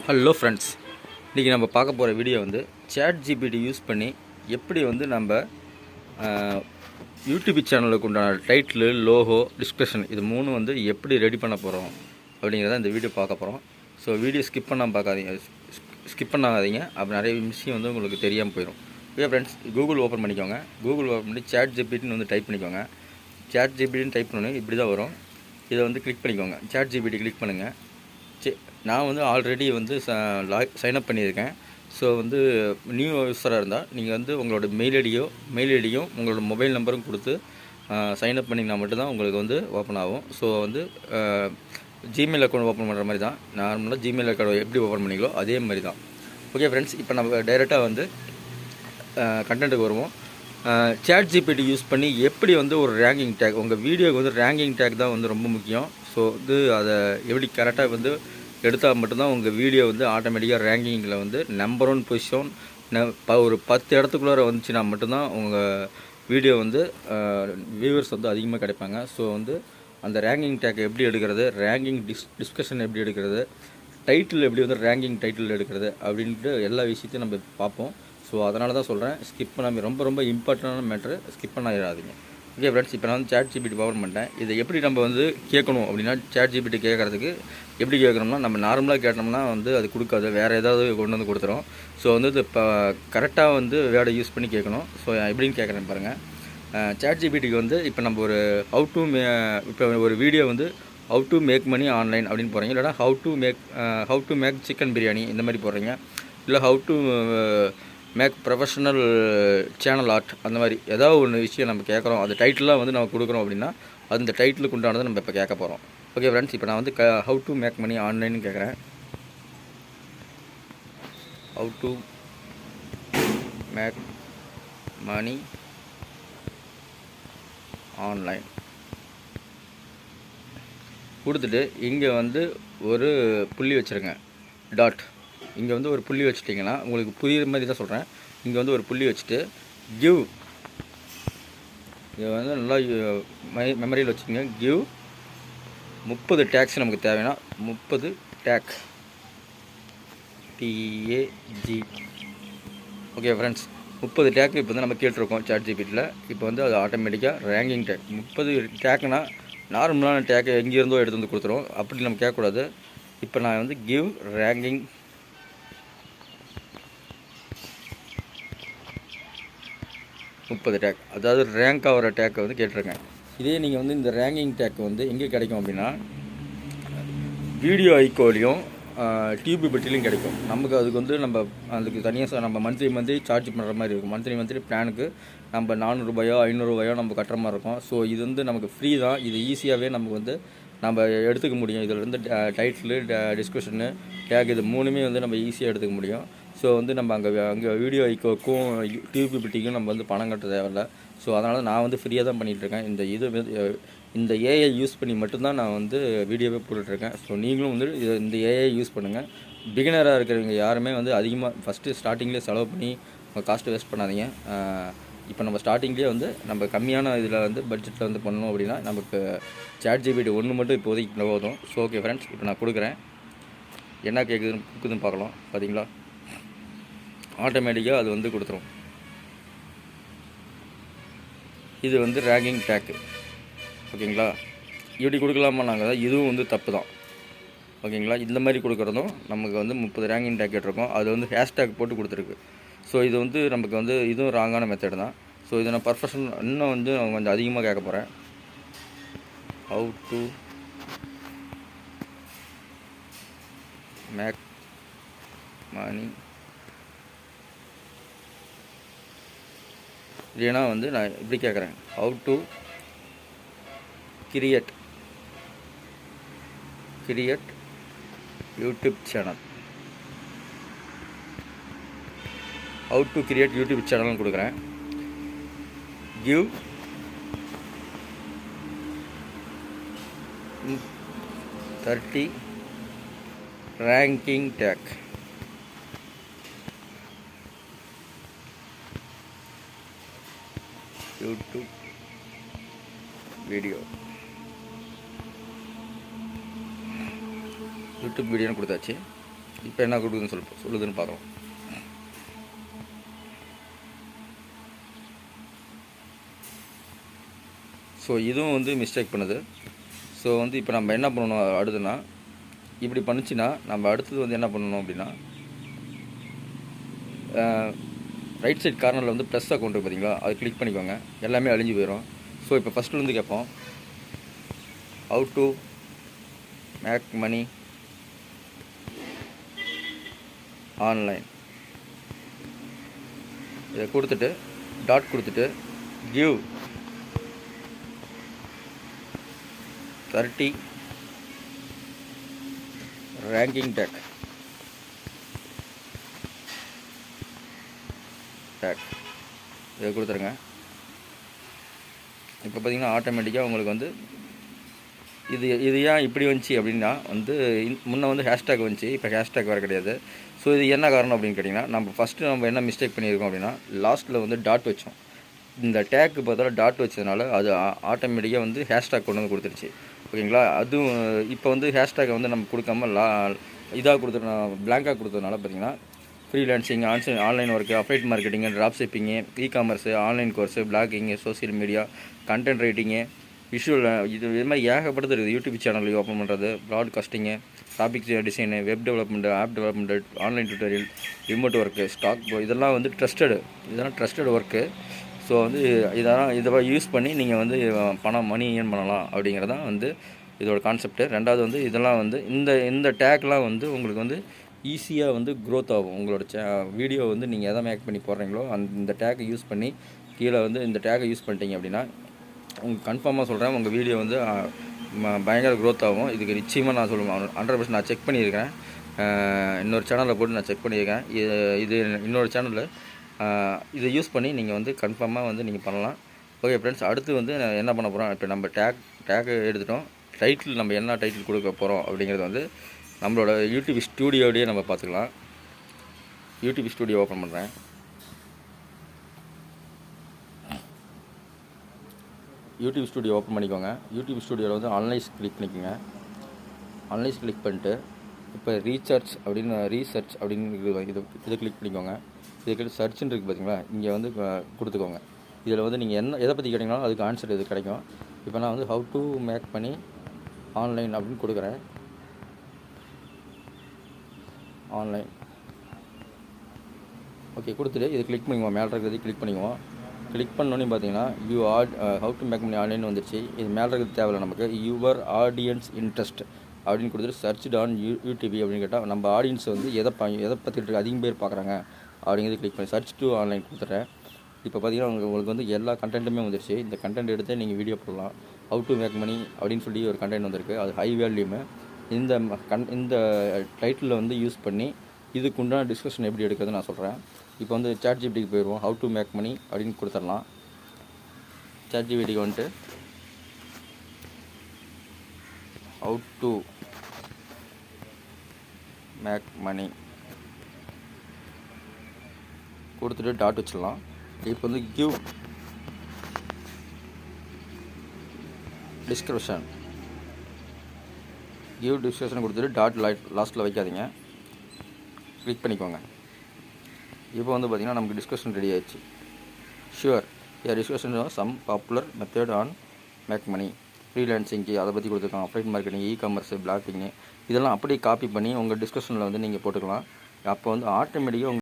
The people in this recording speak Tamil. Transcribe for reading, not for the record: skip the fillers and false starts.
ஹலோ ஃப்ரெண்ட்ஸ், இன்றைக்கி நம்ம பார்க்க போகிற வீடியோ வந்து Chatgpt யூஸ் பண்ணி எப்படி வந்து நம்ம யூடியூப் சேனலுக்கு உண்டான டைட்டிலு, லோகோ, டிஸ்கிரிப்ஷன் இது மூணு வந்து எப்படி ரெடி பண்ண போகிறோம் அப்படிங்கிறத இந்த வீடியோ பார்க்க போகிறோம். ஸோ வீடியோ ஸ்கிப் பண்ணாதீங்க, அப்போ நிறைய விஷயம் வந்து உங்களுக்கு தெரியாமல் போயிடும். ஓகே ஃப்ரெண்ட்ஸ், கூகுள் ஓப்பன் பண்ணிக்கோங்க. கூகுள் ஓப்பன் பண்ணி Chatgptன்னு வந்து டைப் பண்ணிக்கோங்க. Chatgptன்னு டைப் பண்ணணும், இப்படி தான் வரும். இதை வந்து கிளிக் பண்ணிக்கோங்க. Chatgpt கிளிக் பண்ணுங்கள். நான் வந்து ஆல்ரெடி வந்து சைன்அப் பண்ணியிருக்கேன். ஸோ வந்து நியூ யூஸராக இருந்தால் நீங்கள் வந்து உங்களோட மெயில் ஐடியும் உங்களோட மொபைல் நம்பரும் கொடுத்து சைன்அப் பண்ணிங்கன்னா மட்டும்தான் உங்களுக்கு வந்து ஓப்பன் ஆகும். ஸோ வந்து ஜிமெயில் அக்கௌண்ட் ஓப்பன் பண்ணுற மாதிரி தான். நார்மலாக ஜிமெயில் அக்கௌண்ட் எப்படி ஓப்பன் பண்ணிங்களோ அதே மாதிரி தான். ஓகே ஃப்ரெண்ட்ஸ், இப்போ நம்ம டைரெக்டாக வந்து கண்டென்ட்டுக்கு வருவோம். Chatgpt யூஸ் பண்ணி எப்படி வந்து ஒரு ரேங்கிங் டேக், உங்கள் வீடியோக்கு வந்து ரேங்கிங் டேக் தான் வந்து ரொம்ப முக்கியம். ஸோ வந்து அதை எப்படி கரெக்டாக வந்து எடுத்தால் மட்டும்தான் உங்கள் வீடியோ வந்து ஆட்டோமேட்டிக்காக ரேங்கிங்கில் வந்து நம்பர் 1 பொசிஷன் ஒரு 10 இடத்துக்குள்ளார வந்துச்சுன்னா மட்டும்தான் உங்கள் வீடியோ வந்து வியூவர்ஸ் வந்து அதிகமாக கிடைப்பாங்க. ஸோ வந்து அந்த ரேங்கிங் டேக் எப்படி எடுக்கிறது, ரேங்கிங் டிஸ்கஷன் எப்படி எடுக்கிறது, டைட்டில் எப்படி வந்து ரேங்கிங் டைட்டில் எடுக்கிறது அப்படின்ட்டு எல்லா விஷயத்தையும் நம்ம பார்ப்போம். ஸோ அதனால தான் சொல்கிறேன், ஸ்கிப் பண்ணாமல், ரொம்ப இம்பார்ட்டண்டான மேட்ரு, ஸ்கிப் பண்ணிடாதீங்க. ஓகே ஃப்ரெண்ட்ஸ், இப்போ நான் வந்து Chatgpt ஓப்பன் பண்ணிட்டேன். இதை எப்படி நம்ம வந்து கேட்கணும் அப்படின்னா, Chatgpt கேட்குறதுக்கு எப்படி கேட்குறோம்னா, நம்ம நார்மலாக கேட்டோம்னா வந்து அது கொடுக்காது, வேறு ஏதாவது கொண்டு வந்து கொடுத்துரும். ஸோ வந்து இது இப்போ கரெக்டாக வந்து வேர்டை யூஸ் பண்ணி கேட்கணும். ஸோ எப்படின்னு கேட்குறேன் பாருங்கள். Chatgptக்கு வந்து இப்போ நம்ம ஒரு இப்போ ஒரு வீடியோ வந்து how to make money online அப்படின்னு போகிறீங்க, இல்லைனா how to make chicken biryani இந்த மாதிரி போடுறீங்க, இல்லை how to make professional channel art, அந்த மாதிரி ஏதாவது ஒன்று விஷயம் நம்ம கேட்குறோம், அது டைட்டிலாக வந்து நம்ம கொடுக்குறோம் அப்படின்னா அந்த டைட்டிலுக்கு உண்டானதை நம்ம இப்போ கேட்க போகிறோம். ஓகே ஃப்ரெண்ட்ஸ், இப்போ நான் வந்து ஹவு டு மேக் மணி ஆன்லைன்னு கேட்குறேன். How to make money online கொடுத்துட்டு இங்கே வந்து ஒரு புள்ளி வச்சுருங்க, டாட். இங்கே வந்து ஒரு புள்ளி வச்சுட்டிங்கன்னா உங்களுக்கு புரியுற மாதிரி தான் சொல்கிறேன். இங்கே வந்து ஒரு புள்ளி வச்சுட்டு கிவ், இதை வந்து நல்லா மெமரியில் வச்சுக்கோங்க. கிவ் 30 டேக்ஸ் நமக்கு தேவைன்னா 30 take, TAG. Okay friends, 30 take இப்போ வந்து நம்ம கேட்டிருக்கோம் Chatgptல. இப்போ வந்து அது ஆட்டோமேட்டிக்காக ரேங்கிங் டேக் 30 டேக்னா நார்மலான டேக்கை எங்கேருந்தோ எடுத்து வந்து கொடுத்துரும். அப்படி நம்ம கேட்கக்கூடாது. இப்போ நான் வந்து கிவ் ரேங்கிங் 30 டேக், அதாவது ரேங்க் ஆகிற டேக்கை வந்து கேட்டிருக்கேன். இதே நீங்கள் வந்து இந்த ரேங்கிங் டேக் வந்து எங்கே கிடைக்கும் அப்படின்னா, வீடியோ ஐக்கோலையும் டியூபிபிட்டிலையும் கிடைக்கும். நமக்கு அதுக்கு வந்து நம்ம அதுக்கு தனியாக நம்ம மந்த்லி சார்ஜ் பண்ணுற மாதிரி இருக்கும். மந்த்லி பிளானுக்கு நம்ம 400 ரூபாயோ 500 ரூபாயோ நம்ம கட்டுற மாதிரி இருக்கும். ஸோ இது வந்து நமக்கு ஃப்ரீ தான். இது ஈஸியாகவே நமக்கு வந்து நம்ம எடுத்துக்க முடியும். இதில் இருந்து டைட்டிலு, டிஸ்கிரிப்ஷனு, டேக் இது மூணுமே வந்து நம்ம ஈஸியாக எடுத்துக்க முடியும். ஸோ வந்து நம்ம அங்கே வீடியோ ஐக்கோக்கும் டியூபிபிட்டிக்கும் நம்ம வந்து பணம் கட்ட தேவையில்லை. ஸோ அதனால் நான் வந்து ஃப்ரீயாக தான் பண்ணிகிட்ருக்கேன். இந்த ஏஐ யூஸ் பண்ணி மட்டும்தான் நான் வந்து வீடியோவே போட்டுட்ருக்கேன். ஸோ நீங்களும் வந்து இந்த ஏஐ யூஸ் பண்ணுங்கள். பிகினராக இருக்கிறவங்க யாருமே வந்து அதிகமாக ஃபஸ்ட்டு ஸ்டார்டிங்லேயே செலவு பண்ணி உங்கள் காஸ்ட்டு வேஸ்ட் பண்ணாதீங்க. இப்போ நம்ம ஸ்டார்டிங்லேயே வந்து நம்ம கம்மியான இதில் வந்து பட்ஜெட்டில் வந்து பண்ணணும் அப்படின்னா நமக்கு Chatgpt ஒன்று மட்டும் இப்போதைக்கு போதும். ஸோ ஓகே ஃப்ரெண்ட்ஸ், இப்போ நான் கொடுக்குறேன். என்ன கொடுக்குதுன்னு பார்க்கலாம். பார்த்தீங்களா, ஆட்டோமேட்டிக்காக அது வந்து கொடுத்துரும். இது வந்து ரேங்கிங் டேக்கு. ஓகேங்களா, இப்படி கொடுக்கலாமா? நாங்கள் இதுவும் வந்து தப்பு தான். ஓகேங்களா, இந்த மாதிரி கொடுக்குறதும் நமக்கு வந்து 30 ரேங்கிங் டேக் கேட்டிருக்கோம். அது வந்து ஹேஷ்டேக் போட்டு கொடுத்துருக்கு. ஸோ இது வந்து நமக்கு வந்து இதுவும் ராங்கான மெத்தட் தான். ஸோ இதை நான் பர்ஃபெக்ஷனல் இன்னும் வந்து கொஞ்சம் அதிகமாக கேட்க போகிறேன். ஹவு டு மேக் மணி, இல்லைனா வந்து நான் இப்படி கேட்குறேன். How to create YouTube channel, how to create YouTube சேனல்னு கொடுக்குறேன். கிவ் 30 ரேங்கிங் டேக், யூடியூப் வீடியோன்னு கொடுத்தாச்சு. இப்போ என்ன கொடுக்குதுன்னு சொல்லுதுன்னு பார்க்கலாம். ஸோ இதுவும் வந்து மிஸ்டேக் பண்ணுது. ஸோ வந்து இப்போ நம்ம என்ன பண்ணணும் அடுத்துனா, இப்படி பண்ணுச்சுன்னா நம்ம அடுத்தது வந்து என்ன பண்ணணும் அப்படின்னா, ரைட் சைட் கார்னரில் வந்து ப்ளஸ் அக்கௌண்ட் பார்த்தீங்களா, அது கிளிக் பண்ணிக்கோங்க. எல்லாமே அழிஞ்சு போயிடும். ஸோ இப்போ ஃபஸ்ட்டுலேருந்து கேட்போம், how to make money online. இதை கொடுத்துட்டு டாட் கொடுத்துட்டு கிவ் 30 ரேங்கிங் டேக் இதை கொடுத்துருங்க. இப்போ பார்த்தீங்கன்னா ஆட்டோமேட்டிக்காக உங்களுக்கு வந்து இது ஏன் இப்படி வந்துச்சு அப்படின்னா வந்து முன்னே வந்து ஹேஷ்டேக் வந்துச்சு, இப்போ ஹேஷ்டேக் வேறு கிடையாது. ஸோ இது என்ன காரணம் அப்படின்னு கேட்டிங்கன்னா, நம்ம ஃபஸ்ட்டு நம்ம என்ன மிஸ்டேக் பண்ணியிருக்கோம் அப்படின்னா, லாஸ்ட்டில் வந்து டாட் வச்சோம். இந்த டேக்கு பார்த்தா டாட் வச்சதுனால அது ஆட்டோமேட்டிக்காக வந்து ஹேஷ்டேக் கொண்டு வந்து கொடுத்துருச்சு. ஓகேங்களா? அதுவும் இப்போ வந்து ஹேஷ்டேக்கை வந்து நம்ம கொடுக்காம இதாக பிளாங்காக கொடுத்ததுனால பார்த்தீங்கன்னா, freelancing, online work, applied marketing, drop shipping, ecommerce, online course, blogging, social media, content writing, visual, இது மாதிரி ஏகப்பட்டது இருக்குது. யூடியூப் சேனல் ஓப்பன் பண்ணுறது, broadcasting, topic design, web development, app development, online tutorial, remote work, இதெல்லாம் வந்து இதெல்லாம் ட்ரஸ்டட் ஒர்க்கு. ஸோ வந்து இதை யூஸ் பண்ணி நீங்கள் வந்து மணி ஏர்ன் பண்ணலாம் அப்படிங்கிறதான் வந்து இதோட கான்செப்ட்டு. ரெண்டாவது வந்து இதெல்லாம் வந்து இந்த டேக்லாம் வந்து உங்களுக்கு வந்து ஈஸியாக வந்து க்ரோத் ஆகும். உங்களோட வீடியோ வந்து நீங்கள் எதை மேக் பண்ணி போடுறீங்களோ இந்த டேக்கை யூஸ் பண்ணி கீழே வந்து இந்த டேக்கை யூஸ் பண்ணிட்டீங்க அப்படின்னா, உங்களுக்கு கன்ஃபார்மாக சொல்கிறேன், உங்கள் வீடியோ வந்து பயங்கர க்ரோத் ஆகும். இதுக்கு நிச்சயமாக நான் சொல்லுவேன், 100% நான் செக் பண்ணியிருக்கேன். இன்னொரு சேனலில் போட்டு நான் செக் பண்ணியிருக்கேன். இது இன்னொரு சேனலில் இதை யூஸ் பண்ணி நீங்கள் வந்து கன்ஃபார்மாக வந்து நீங்கள் பண்ணலாம். ஓகே ஃப்ரெண்ட்ஸ், அடுத்து வந்து என்ன பண்ண போகிறோம், இப்போ நம்ம டேக்கை எடுத்துட்டோம். டைட்டில் நம்ம என்ன டைட்டில் கொடுக்க போகிறோம் அப்படிங்கிறது வந்து நம்மளோட யூடியூப் ஸ்டூடியோடையே நம்ம பார்த்துக்கலாம். யூடியூப் ஸ்டூடியோ ஓப்பன் பண்ணுறேன். யூடியூப் ஸ்டூடியோ ஓப்பன் பண்ணிக்கோங்க. யூடியூப் ஸ்டூடியோவில் வந்து அனலைஸ் கிளிக் பண்ணிக்கோங்க. அனலைஸ் கிளிக் பண்ணிட்டு இப்போ ரீசர்ச் அப்படின்னு இதை கிளிக் பண்ணிக்கோங்க. இதுக்கு சர்ச்சுன்னு இருக்குது பார்த்தீங்களா, இங்கே வந்து கொடுத்துக்கோங்க. இதில் வந்து நீங்கள் எதை பற்றி கேட்டிங்கனாலும் அதுக்கு ஆன்சர் இது கிடைக்கும். இப்போ நான் வந்து how to make money online அப்படின்னு கொடுக்குறேன். ஆன்லைன் ஓகே கொடுத்துட்டு இது கிளிக் பண்ணிக்குவோம். மேலே இருக்கிறது கிளிக் பண்ணிக்குவோம். கிளிக் பண்ணோன்னே பார்த்தீங்கன்னா how to make money online வந்துருச்சு. இது மேலே இருக்கிறது தேவையில்லை நமக்கு. யுவர் ஆடியன்ஸ் இன்ட்ரெஸ்ட் அப்படின்னு கொடுத்துட்டு சர்ச் ஆன் யூடியூப் அப்படின்னு கேட்டால் நம்ம ஆடியன்ஸ் வந்து எதை பற்றி அதிகம் பேர் பார்க்குறாங்க அப்படிங்கிறது கிளிக் பண்ணி சர்ச் டு ஆன்லைன் கொடுத்துட்றேன். இப்போ பார்த்தீங்கன்னா உங்களுக்கு வந்து எல்லா கண்டென்ட்டுமே வந்துருச்சு. இந்த கண்டென்ட் எடுத்து நீங்கள் வீடியோ போடலாம். ஹவு டு மேக் மணி அப்படின்னு சொல்லி ஒரு கண்டென்ட் வந்திருக்கு. அது ஹை வேல்யூமு. இந்த டைட்டிலில் வந்து யூஸ் பண்ணி இதுக்குண்டான டிஸ்கஷன் எப்படி எடுக்கிறது நான் சொல்கிறேன். இப்போ வந்து Chatgptக்கு போயிடுவோம். ஹவு டு மேக் மணி அப்படின்னு கொடுத்துடலாம். Chatgptக்கு வந்துட்டு ஹவு டு மேக் மணி கொடுத்துட்டு டாட் வச்சிடலாம். இப்போ வந்து கிவ் டிஸ்கிரிப்ஷன் கொடுத்துட்டு டாட் லாஸ்ட்டில் வைக்காதீங்க, கிளிக் பண்ணிக்கோங்க. இப்போ வந்து பார்த்திங்கன்னா நமக்கு டிஸ்கஷன் ரெடி ஆயிடுச்சு. Sure discussion some popular method on make money, ஃப்ரீலான்சிங்க்கு அதை பற்றி கொடுத்துருக்காங்க, அப்ளைட் மார்க்கெட்டிங், இ-காமர்ஸு, பிளாகிங்கு, இதெல்லாம் அப்படியே காப்பி பண்ணி உங்கள் டிஸ்கஷனில் வந்து நீங்கள் போட்டுக்கலாம். அப்போ வந்து ஆட்டோமேட்டிக்காக